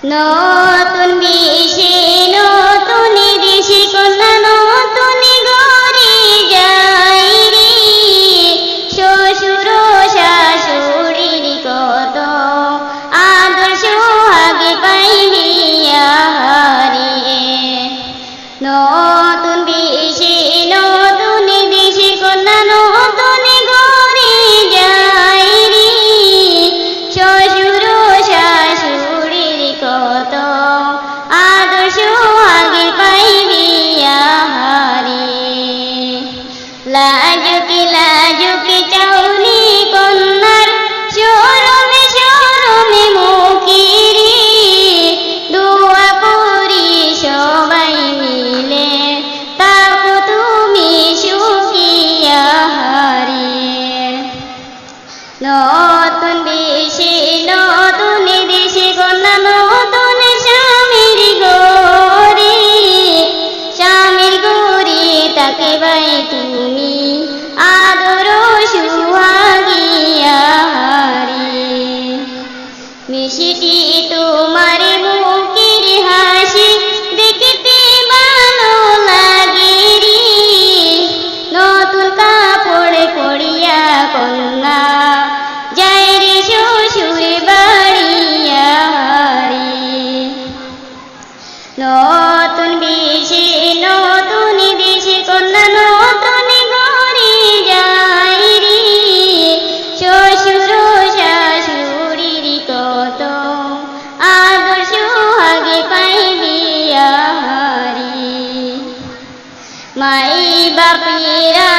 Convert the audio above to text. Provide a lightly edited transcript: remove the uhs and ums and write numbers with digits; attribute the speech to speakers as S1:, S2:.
S1: নতুন বেশে নতুন দেশে কন্যা নতুন ঘরে যাই রে, শ্বশুর শাশুড়ির কত আদর সোহাগে পাইবে আহারে। নতুন বেশে নতুন দেশে কন্যা নতুন ঘরে যাই রে, শ্বশুর শাশুড়ির কত আদর সোহাগে পাইবে আহারে। লাজুকে লাজুকে চাউনি কন্যার শরমে শরমে মুখে রে, দোয়া করি সবাই মিলে তাকো তুমি সুখী আহারে। নতুন বেশে নতুন দেশে কন্যা নতুন স্বামীর ঘরে, স্বামীর ঘরে তাকে বাই তুমি আদর সুহাগী আহারে। মিষ্টি তোমার মুখের হাসি দেখতে ভালো লাগে রে, নতুন কাপড় পরিয়া কন্যা যায় রে শ্বশুর বাড়ি আহারে। নতুন বেশে নতুন দেশে কন্যা নতুন ঘরে যায় রে, শ্বশুর শাশুড়ির কত আদর সোহাগে পাইবে আহারে। মাই বাপেরা